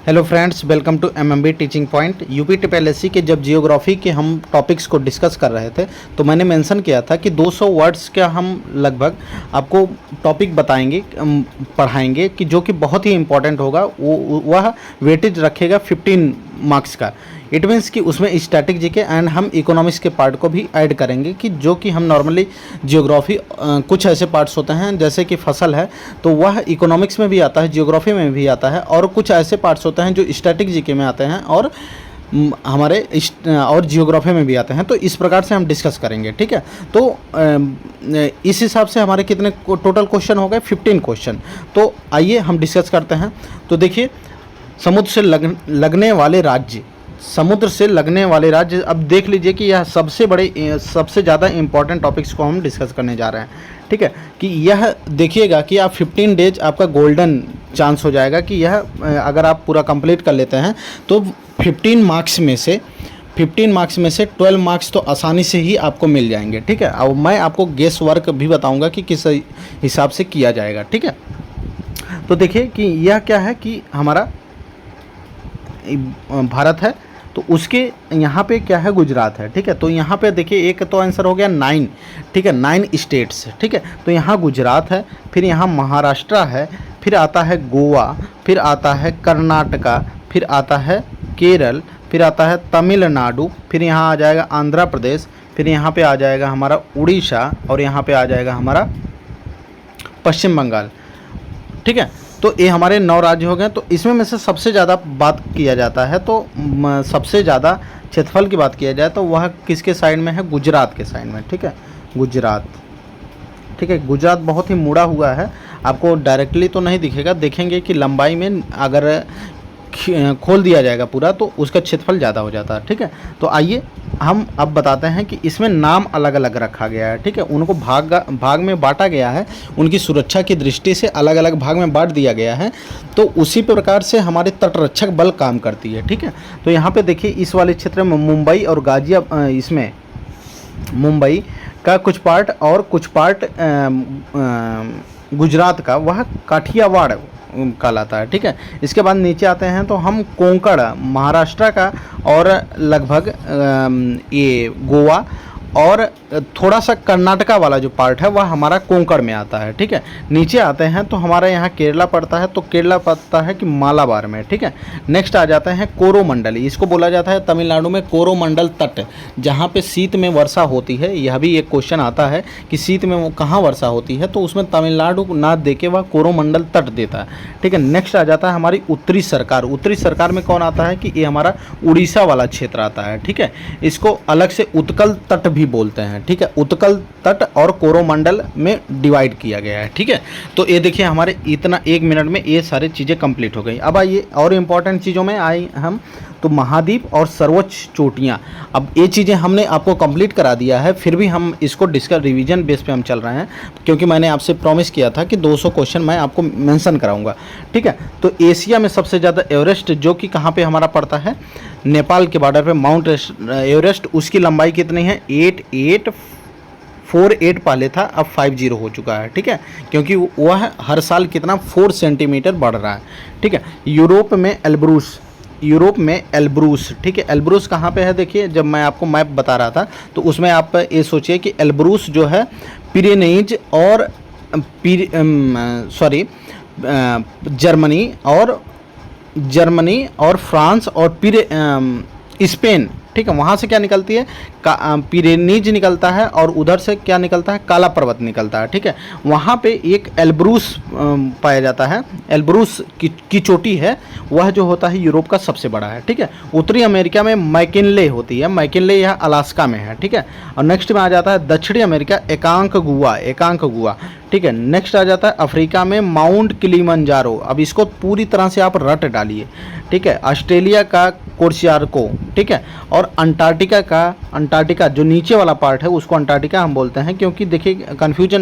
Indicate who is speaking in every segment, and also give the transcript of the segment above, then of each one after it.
Speaker 1: Hello friends, welcome to MMB teaching point. UP TPSC के जब geography के हम टॉपिक्स को डिस्कस कर रहे थे तो मैंने मेंशन किया था कि 200 वर्ड्स का हम लगभग आपको टॉपिक बताएंगे, पढ़ाएंगे कि जो कि बहुत ही इंपॉर्टेंट होगा। वह वेटेज रखेगा 15 मार्क्स का। इट मीन्स कि उसमें स्टैटिक जीके एंड हम इकोनॉमिक्स के पार्ट को भी ऐड करेंगे कि जो कि हम नॉर्मली जियोग्राफी कुछ ऐसे पार्ट्स होते हैं जैसे कि फसल है तो वह इकोनॉमिक्स में भी आता है, जियोग्राफी में भी आता है, और कुछ ऐसे पार्ट्स होते हैं जो स्टैटिक जीके में आते हैं और हमारे और जियोग्राफी में भी आते हैं। तो इस प्रकार से हम डिस्कस करेंगे, ठीक है। तो इस हिसाब से हमारे कितने टोटल क्वेश्चन हो गए? 15 क्वेश्चन। तो आइए हम डिस्कस करते हैं। तो देखिए, समुद्र से लगने वाले राज्य, समुद्र से लगने वाले राज्य। अब देख लीजिए कि यह सबसे ज़्यादा इम्पॉर्टेंट टॉपिक्स को हम डिस्कस करने जा रहे हैं, ठीक है। कि यह देखिए कि आप 15 डेज आपका गोल्डन चांस हो जाएगा कि यह अगर आप पूरा कंप्लीट कर लेते हैं तो 15 मार्क्स में से 12 मार्क्स तो आसानी से ही आपको मिल जाएंगे, ठीक है। और मैं आपको गेस वर्क भी बताऊंगा कि किस हिसाब से किया जाएगा, ठीक है। तो देखिए कि यह क्या है कि हमारा भारत है, तो उसके यहाँ पे क्या है? गुजरात है, ठीक है। तो यहाँ पे देखिए एक तो आंसर हो गया 9, ठीक है, 9 स्टेट्स, ठीक है। तो यहाँ गुजरात है, फिर यहाँ महाराष्ट्र है, फिर आता है गोवा, फिर आता है कर्नाटका, फिर आता है केरल, फिर आता है तमिलनाडु, फिर यहाँ आ जाएगा आंध्र प्रदेश, फिर यहाँ पे आ जाएगा हमारा उड़ीसा, और यहाँ पे आ जाएगा हमारा पश्चिम बंगाल, ठीक है। तो ये हमारे 9 राज्य हो गए। तो इसमें में से सबसे ज़्यादा बात किया जाता है, तो सबसे ज़्यादा क्षेत्रफल की बात किया जाए तो वह किसके साइड में है? गुजरात के साइड में, ठीक है, गुजरात, ठीक है। गुजरात बहुत ही मुड़ा हुआ है, आपको डायरेक्टली तो नहीं दिखेगा, देखेंगे कि लंबाई में अगर खोल दिया जाएगा पूरा तो उसका क्षेत्रफल ज़्यादा हो जाता है, ठीक है। तो आइए हम अब बताते हैं कि इसमें नाम अलग अलग रखा गया है, ठीक है। उनको भाग में बांटा गया है, उनकी सुरक्षा की दृष्टि से अलग अलग भाग में बांट दिया गया है। तो उसी प्रकार से हमारे तटरक्षक बल काम करती है, ठीक है। तो यहाँ पे देखिए इस वाले क्षेत्र में मुंबई और इसमें मुंबई का कुछ पार्ट और कुछ पार्ट गुजरात का वह काठियावाड़ कहलाता है, ठीक है। इसके बाद नीचे आते हैं तो हम कोंकण महाराष्ट्र का और लगभग ये गोवा और थोड़ा सा कर्नाटका वाला जो पार्ट है वह हमारा कोंकण में आता है, ठीक है। नीचे आते हैं तो हमारा यहाँ केरला पड़ता है, तो केरला पड़ता है कि मालाबार में, ठीक है। नेक्स्ट आ जाते हैं कोरोमंडल, इसको बोला जाता है तमिलनाडु में कोरोमंडल तट, जहाँ पे शीत में वर्षा होती है। यह भी एक क्वेश्चन आता है कि शीत में वो कहाँ वर्षा होती है, तो उसमें तमिलनाडु ना दे के वह कोरोमंडल तट देता है, ठीक है। नेक्स्ट आ जाता है हमारी उत्तरी सरकार। उत्तरी सरकार में कौन आता है कि ये हमारा उड़ीसा वाला क्षेत्र आता है, ठीक है। इसको अलग से उत्कल तट भी बोलते हैं, ठीक है। उत्कल तट और कोरोमंडल में डिवाइड किया गया है, ठीक है। तो ये देखिए हमारे इतना 1 मिनट में ये सारी चीज़ें कंप्लीट हो गई। अब आइए और इम्पॉर्टेंट चीज़ों में आए हम, तो महाद्वीप और सर्वोच्च चोटियाँ। अब ये चीज़ें हमने आपको कंप्लीट करा दिया है, फिर भी हम इसको डिस्कस रिवीजन बेस पे हम चल रहे हैं, क्योंकि मैंने आपसे प्रॉमिस किया था कि 200 क्वेश्चन मैं आपको मेंशन कराऊंगा, ठीक है। तो एशिया में सबसे ज़्यादा एवरेस्ट जो कि कहाँ पे हमारा पड़ता है? नेपाल के बॉर्डर पे माउंट एवरेस्ट। उसकी लंबाई कितनी है? 8848 पहले था, अब 50 हो चुका है, ठीक है, क्योंकि वह हर साल कितना 4 सेंटीमीटर बढ़ रहा है, ठीक है। यूरोप में एल्ब्रूस, ठीक है। एल्ब्रूस कहाँ पे है? देखिए जब मैं आपको मैप बता रहा था तो उसमें आप ये सोचिए कि एल्ब्रूस जो है पिरेनीज और जर्मनी और फ्रांस और स्पेन, ठीक है, वहाँ से क्या निकलती है? पिरेनीज निकलता है और उधर से क्या निकलता है? काला पर्वत निकलता है, ठीक है। वहाँ पे एक एल्ब्रूस पाया जाता है। एल्ब्रूस की चोटी है, वह जो होता है यूरोप का सबसे बड़ा है, ठीक है। उत्तरी अमेरिका में मैकिनले होती है, मैकिनले यह अलास्का में है, ठीक है। और नेक्स्ट में आ जाता है दक्षिणी अमेरिका एकांकगुआ, ठीक है। नेक्स्ट आ जाता है अफ्रीका में माउंट किलिमंजारो। अब इसको पूरी तरह से आप रट डालिए, ठीक है। ऑस्ट्रेलिया का कोर्सियारको, ठीक है। और अंटार्कटिका जो नीचे वाला पार्ट है उसको अंटार्कटिका हम बोलते हैं, क्योंकि देखिए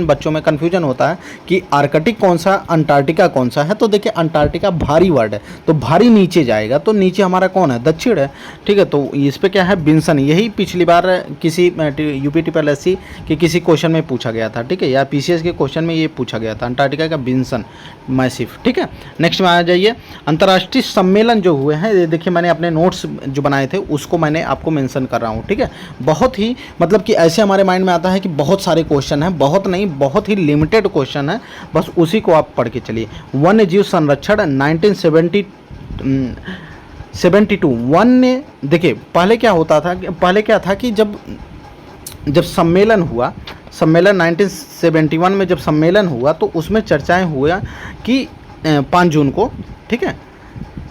Speaker 1: बच्चों में कन्फ्यूजन होता है कि आर्कटिक कौन सा, अंटार्कटिका कौन सा है। तो देखिए अंटार्कटिका भारी वर्ड है, तो भारी नीचे जाएगा, तो नीचे हमारा कौन है? दक्षिण है, ठीक है। तो इस पे क्या है? बिन्सन। यही पिछली बार किसी यूपी टीपीएससी के किसी क्वेश्चन में पूछा गया था, ठीक है, या पीसीएस के क्वेश्चन क्वेश्चन में ये पूछा गया था, अंटार्कटिका का बिन्सन मैसिफ। ठीक है, नेक्स्ट में आ जाइए। अंतर्राष्ट्रीय सम्मेलन जो हुए हैं, ये देखिए मैंने अपने नोट्स जो बनाए थे उसको मैंने आपको मेंशन कर रहा हूँ। ठीक है, बहुत ही मतलब कि ऐसे हमारे माइंड में आता है कि बहुत सारे क्वेश्चन हैं, बहुत नहीं, बहुत ही लिमिटेड क्वेश्चन है, बस उसी को आप पढ़ के चलिए। वन्य जीव संरक्षण 1972 वन्य, देखिए पहले क्या होता था, पहले क्या था कि जब सम्मेलन हुआ, सम्मेलन 1971 में जब सम्मेलन हुआ तो उसमें चर्चाएं हुआ कि 5 जून को, ठीक है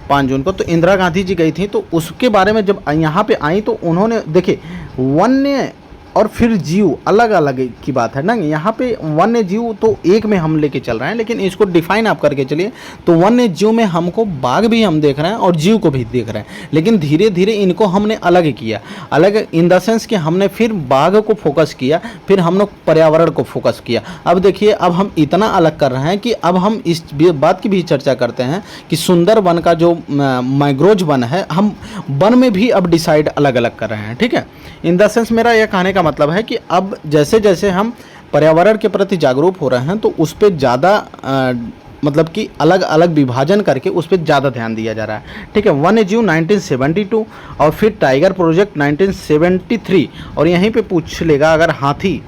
Speaker 1: 5 जून को, तो इंदिरा गांधी जी गई थी, तो उसके बारे में जब यहाँ पे आई तो उन्होंने देखिए वन्य और फिर जीव अलग अलग की बात है ना। यहाँ पे वन्य जीव तो एक में हम लेके चल रहे हैं, लेकिन इसको डिफाइन आप करके चलिए तो वन्य जीव में हमको बाघ भी हम देख रहे हैं और जीव को भी देख रहे हैं, लेकिन धीरे धीरे इनको हमने अलग किया, अलग इन द सेंस कि हमने फिर बाघ को फोकस किया, फिर हम लोग पर्यावरण को फोकस किया। अब देखिए अब हम इतना अलग कर रहे हैं कि अब हम इस बात की भी चर्चा करते हैं कि सुंदर वन का जो मैंग्रोव वन है, हम वन में भी अब डिसाइड अलग अलग कर रहे हैं। ठीक है, इन द सेंस मेरा यह कहने का मतलब है कि अब जैसे जैसे हम पर्यावरण के प्रति जागरूक हो रहे हैं तो उस पर ज़्यादा मतलब कि अलग अलग विभाजन करके उस पर ज़्यादा ध्यान दिया जा रहा है। ठीक है, वन्य जीव 1972 और फिर टाइगर प्रोजेक्ट 1973, और यहीं पे पूछ लेगा अगर हाथी,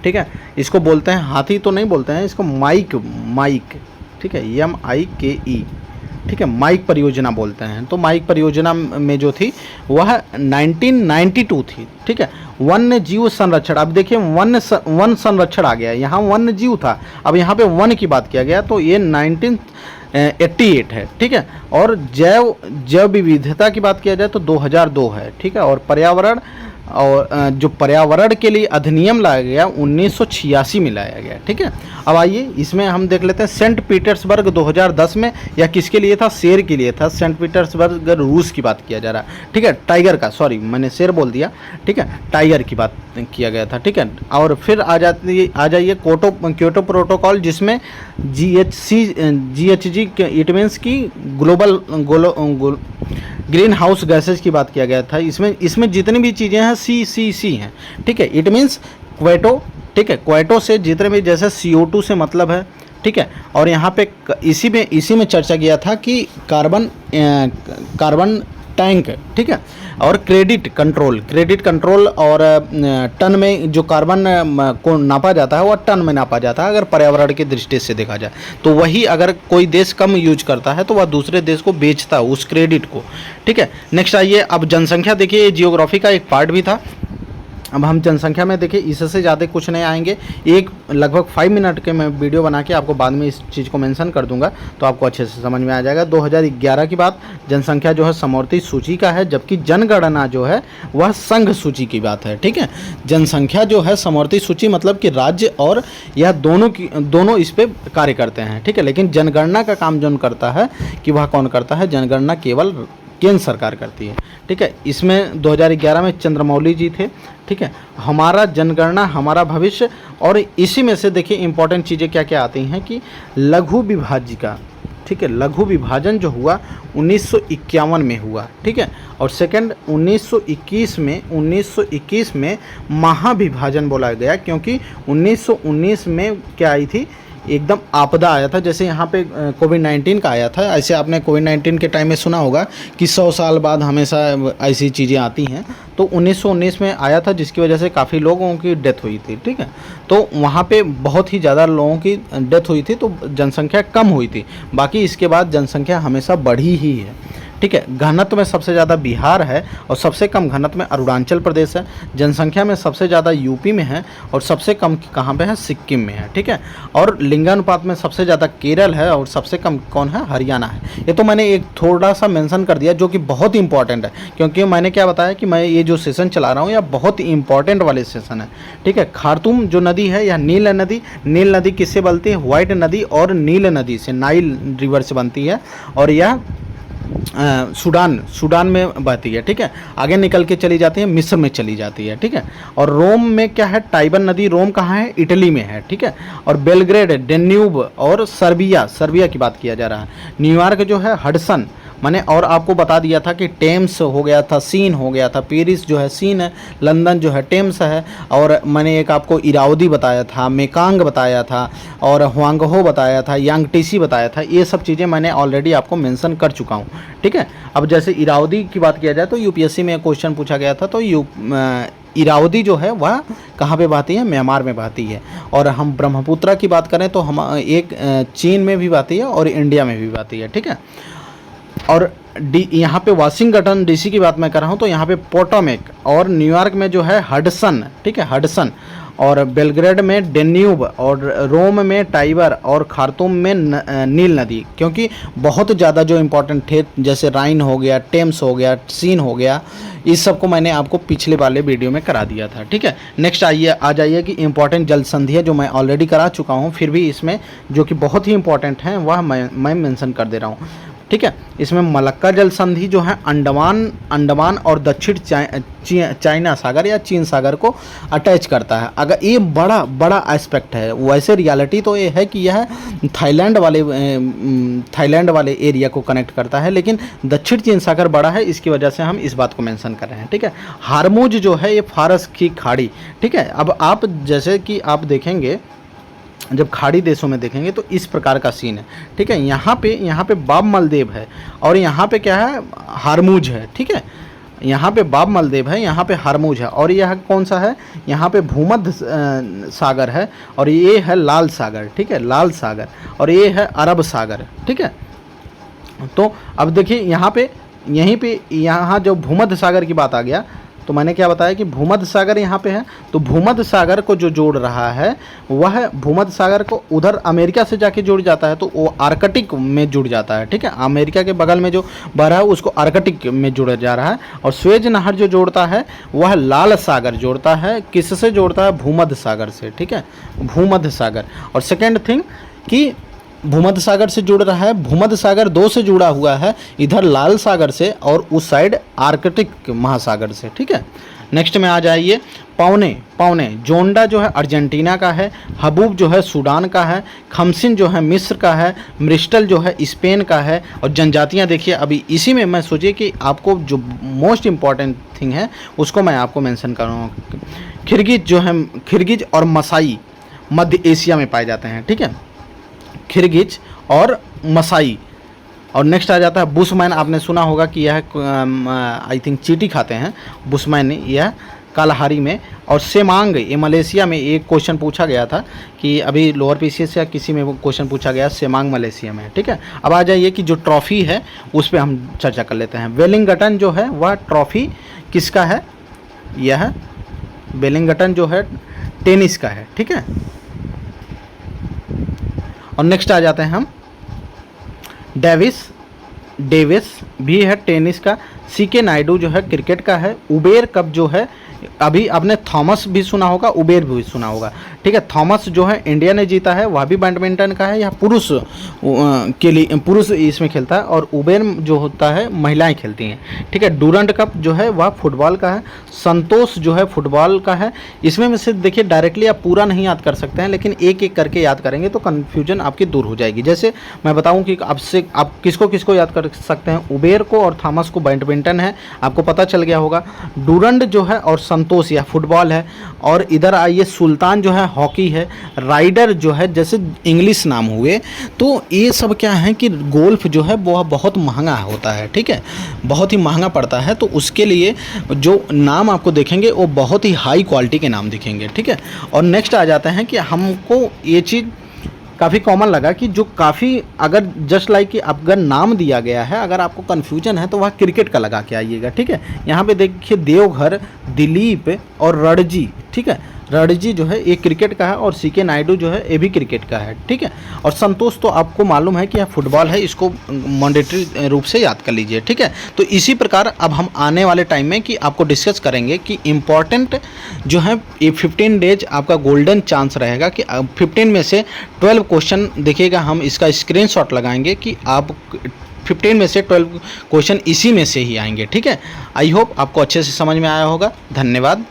Speaker 1: ठीक है इसको बोलते हैं हाथी तो नहीं बोलते हैं, इसको माइक, ठीक है MIKE, ठीक है माइक परियोजना बोलते हैं। तो माइक परियोजना में जो थी वह 1992 थी। ठीक है, वन्य जीव संरक्षण, अब देखिए वन संरक्षण आ गया, यहाँ वन्य जीव था, अब यहाँ पे वन की बात किया गया, तो ये 1988 है। ठीक है, और जैव विविधता की बात किया जाए तो 2002 है। ठीक है, और पर्यावरण और जो पर्यावरण के लिए अधिनियम लाया गया 1986 में लाया गया। ठीक है, अब आइए इसमें हम देख लेते हैं सेंट पीटर्सबर्ग 2010 में, या किसके लिए था, शेर के लिए था। सेंट पीटर्सबर्ग रूस की बात किया जा रहा है। ठीक है, टाइगर का, सॉरी मैंने शेर बोल दिया, ठीक है टाइगर की बात किया गया था। ठीक है, और फिर आ जाइए क्योटो प्रोटोकॉल, जिसमें GHG इट मीन्स की ग्लोबल ग्रीन हाउस गैसेज की बात किया गया था। इसमें जितनी भी चीज़ें हैं CCC हैं। ठीक है, इट मीन्स क्वेटो, ठीक है क्वेटो से जितने भी, जैसे CO2 से मतलब है। ठीक है, और यहाँ पे इसी में चर्चा किया था कि कार्बन टैंक, ठीक है, और क्रेडिट कंट्रोल और टन में जो कार्बन को नापा जाता है वह टन में नापा जाता है। अगर पर्यावरण की दृष्टि से देखा जाए तो वही अगर कोई देश कम यूज करता है तो वह दूसरे देश को बेचता है उस क्रेडिट को। ठीक है, नेक्स्ट आइए, अब जनसंख्या देखिए, ये जियोग्राफी का एक पार्ट भी था। अब हम जनसंख्या में देखिए, इससे ज़्यादा कुछ नहीं आएंगे, एक लगभग 5 मिनट के मैं वीडियो बना के आपको बाद में इस चीज़ को मेंशन कर दूंगा तो आपको अच्छे से समझ में आ जाएगा। 2011 की बात, जनसंख्या जो है समवर्ती सूची का है, जबकि जनगणना जो है वह संघ सूची की बात है। ठीक है, जनसंख्या जो है समवर्ती सूची मतलब कि राज्य और यह दोनों इस पर कार्य करते हैं। ठीक है, लेकिन जनगणना का काम जो करता है कि वह कौन करता है, जनगणना केवल केंद्र सरकार करती है। ठीक है, इसमें 2011 में चंद्रमौली जी थे। ठीक है, हमारा जनगणना हमारा भविष्य, और इसी में से देखिए इंपॉर्टेंट चीज़ें क्या क्या आती हैं कि लघु विभाजिका, ठीक है लघु विभाजन जो हुआ 1951 में हुआ। ठीक है, और सेकंड 1921 में महाविभाजन बोला गया, क्योंकि 1919 में क्या आई थी, एकदम आपदा आया था। जैसे यहाँ पे कोविड-19 का आया था, ऐसे आपने कोविड-19 के टाइम में सुना होगा कि 100 साल बाद हमेशा ऐसी चीज़ें आती हैं। तो 1919 में आया था, जिसकी वजह से काफ़ी लोगों की डेथ हुई थी। ठीक है, तो वहाँ पे बहुत ही ज़्यादा लोगों की डेथ हुई थी, तो जनसंख्या कम हुई थी। बाकी इसके बाद जनसंख्या हमेशा बढ़ी ही है। ठीक है, घनत्व में सबसे ज़्यादा बिहार है और सबसे कम घनत्व में अरुणाचल प्रदेश है। जनसंख्या में सबसे ज़्यादा यूपी में है और सबसे कम कहाँ पे है, सिक्किम में है। ठीक है, और लिंगानुपात में सबसे ज़्यादा केरल है और सबसे कम कौन है, हरियाणा है। ये तो मैंने एक थोड़ा सा मेंशन कर दिया जो कि बहुत इंपॉर्टेंट है, क्योंकि मैंने क्या बताया कि मैं ये जो सेशन चला रहा हूँ यह बहुत इंपॉर्टेंट वाले सेशन है। ठीक है, खार्तूम जो नदी है यह नील नदी किससे बनती है, व्हाइट नदी और नील नदी से, नाइल रिवर से बनती है, और यह सूडान में बहती है। ठीक है, आगे निकल के चली जाती है, मिस्र में चली जाती है। ठीक है, और रोम में क्या है, टाइबन नदी, रोम कहाँ है, इटली में है। ठीक है, और बेलग्रेड, डेन्यूब और सर्बिया की बात किया जा रहा है। न्यूयॉर्क जो है मैंने और आपको बता दिया था कि टेम्स हो गया था, सीन हो गया था, पेरिस जो है सीन है, लंदन जो है टेम्स है, और मैंने एक आपको इरावदी बताया था, मेकांग बताया था, और हुआंगहो बताया था, यांगटीसी बताया था। ये सब चीज़ें मैंने ऑलरेडी आपको मेंशन कर चुका हूँ, ठीक है। अब जैसे इरावदी की बात किया जाए तो यूपीएससी में क्वेश्चन पूछा गया था, तो इरावदी जो है वह कहाँ पे बहती है, म्यांमार में बहती है। और हम ब्रह्मपुत्रा की बात करें तो हम एक चीन में भी बहती है और इंडिया में भी बहती है, ठीक है। और यहाँ पे वाशिंगटन डीसी की बात मैं कर रहा हूँ तो यहाँ पे पोटोमेक, और न्यूयॉर्क में जो है हडसन, ठीक है, हडसन, और बेलग्रेड में डेन्यूब, और रोम में टाइबर, और खार्तूम में नील नदी। क्योंकि बहुत ज़्यादा जो इम्पोर्टेंट थे जैसे राइन हो गया, टेम्स हो गया, सीन हो गया, इस सब को मैंने आपको पिछले वाले वीडियो में करा दिया था, ठीक है। नेक्स्ट आ जाइए कि इंपॉर्टेंट जल संधि है जो मैं ऑलरेडी करा चुका हूँ, फिर भी इसमें जो कि बहुत ही इंपॉर्टेंट हैं वह मैं मेंशन कर दे रहा हूँ, ठीक है। इसमें मलक्का जल संधि जो है अंडमान और दक्षिण चाइना सागर या चीन सागर को अटैच करता है। अगर ये बड़ा एस्पेक्ट है, वैसे रियलिटी तो ये है कि यह थाईलैंड वाले एरिया को कनेक्ट करता है, लेकिन दक्षिण चीन सागर बड़ा है, इसकी वजह से हम इस बात को मेंशन कर रहे हैं, ठीक है। हार्मुज जो है ये फारस की खाड़ी, ठीक है। अब आप जैसे कि आप देखेंगे जब खाड़ी देशों में देखेंगे तो इस प्रकार का सीन है, ठीक है। यहाँ पे बाब मलदेव है, और यहाँ पे क्या है, हार्मुज है, ठीक है। यहाँ पे बाब मलदेव है, यहाँ पे हार्मुज है, और यह कौन सा है, यहाँ पे भूमध्य सागर है, और ये है लाल सागर, ठीक है, लाल सागर, और ये है अरब सागर, ठीक है। तो अब देखिए यहाँ जो भूमध्य सागर की बात आ गया, तो मैंने क्या बताया कि भूमध्य सागर यहाँ पे है, तो भूमध्य सागर को जो जोड़ रहा है वह भूमध्य सागर को उधर अमेरिका से जाके जुड़ जाता है, तो वो आर्कटिक में जुड़ जाता है, ठीक है। अमेरिका के बगल में जो बह रहा है उसको आर्कटिक में जुड़ा जा रहा है, और स्वेज नहर जो जोड़ता है वह लाल सागर जोड़ता है, किससे जोड़ता है, भूमध्य सागर से, ठीक है, भूमध्य सागर। और सेकेंड थिंग कि भूमध्य सागर से जुड़ रहा है, भूमध्य सागर 2 से जुड़ा हुआ है, इधर लाल सागर से और उस साइड आर्कटिक महासागर से, ठीक है। नेक्स्ट में आ जाइए पौने जोंडा जो है अर्जेंटीना का है, हबूब जो है सूडान का है, खमसिन जो है मिस्र का है, म्रिस्टल जो है स्पेन का है। और जनजातियां देखिए, अभी इसी में मैं सोचिए कि आपको जो मोस्ट इम्पॉर्टेंट थिंग है उसको मैं आपको मेंशन कर रहा हूँ। खिरगिज और मसाई मध्य एशिया में पाए जाते हैं, ठीक है, खिरगिज और मसाई। और नेक्स्ट आ जाता है बुशमैन। आपने सुना होगा कि यह आई थिंक चींटी खाते हैं बुशमैन, यह कालाहारी में। और सेमांग, ये मलेशिया में एक क्वेश्चन पूछा गया था कि अभी लोअर पीसीएस या किसी में वो क्वेश्चन पूछा गया, सेमांग मलेशिया में, ठीक है। अब आ जाइए कि जो ट्रॉफ़ी है उस पर हम चर्चा कर लेते हैं। वेलिंगटन जो है वह ट्रॉफ़ी किसका है, यह वेलिंगटन जो है टेनिस का है, ठीक है। और नेक्स्ट आ जाते हैं हम डेविस भी है टेनिस का, सीके नायडू जो है क्रिकेट का है, उबेर कप जो है, अभी आपने थॉमस भी सुना होगा, उबेर भी सुना होगा, ठीक है। थॉमस जो है इंडिया ने जीता है, वह भी बैडमिंटन का है, यह पुरुष के लिए पुरुष इसमें खेलता है, और उबेर जो होता है महिलाएं खेलती हैं, ठीक है। डूरंट कप जो है वह फुटबॉल का है, संतोष जो है फुटबॉल का है। इसमें में से देखिए डायरेक्टली आप पूरा नहीं याद कर सकते हैं, लेकिन एक एक करके याद करेंगे तो कन्फ्यूजन आपकी दूर हो जाएगी। जैसे मैं बताऊं कि आपसे आप किसको किसको याद कर सकते हैं, उबेर को और थॉमस को बैडमिंटन है, आपको पता चल गया होगा। डूरंट जो है और संतोष या फुटबॉल है, और इधर आइए सुल्तान जो है हॉकी है, राइडर जो है जैसे इंग्लिश नाम हुए, तो ये सब क्या है कि गोल्फ जो है वह बहुत महंगा होता है, ठीक है, बहुत ही महंगा पड़ता है, तो उसके लिए जो नाम आपको देखेंगे वो बहुत ही हाई क्वालिटी के नाम दिखेंगे, ठीक है। और नेक्स्ट आ जाते हैं कि हमको ये चीज़ काफ़ी कॉमन लगा कि जो काफ़ी अगर जस्ट लाइक कि अगर नाम दिया गया है, अगर आपको कन्फ्यूजन है तो वह क्रिकेट का लगा के आइएगा, ठीक है। यहाँ पे देखिए देवघर, दिलीप और रणजी, ठीक है, रणजी जो है ये क्रिकेट का है, और सीके नायडू जो है ये भी क्रिकेट का है, ठीक है। और संतोष तो आपको मालूम है कि यह फुटबॉल है, इसको मैंडेटरी रूप से याद कर लीजिए, ठीक है। तो इसी प्रकार अब हम आने वाले टाइम में कि आपको डिस्कस करेंगे कि इम्पॉर्टेंट जो है ये 15 डेज आपका गोल्डन चांस रहेगा कि 15 में से 12 क्वेश्चन देखिएगा, हम इसका स्क्रीनशॉट लगाएंगे कि आप 15 में से 12 क्वेश्चन इसी में से ही आएंगे, ठीक है। आई होप आपको अच्छे से समझ में आया होगा। धन्यवाद।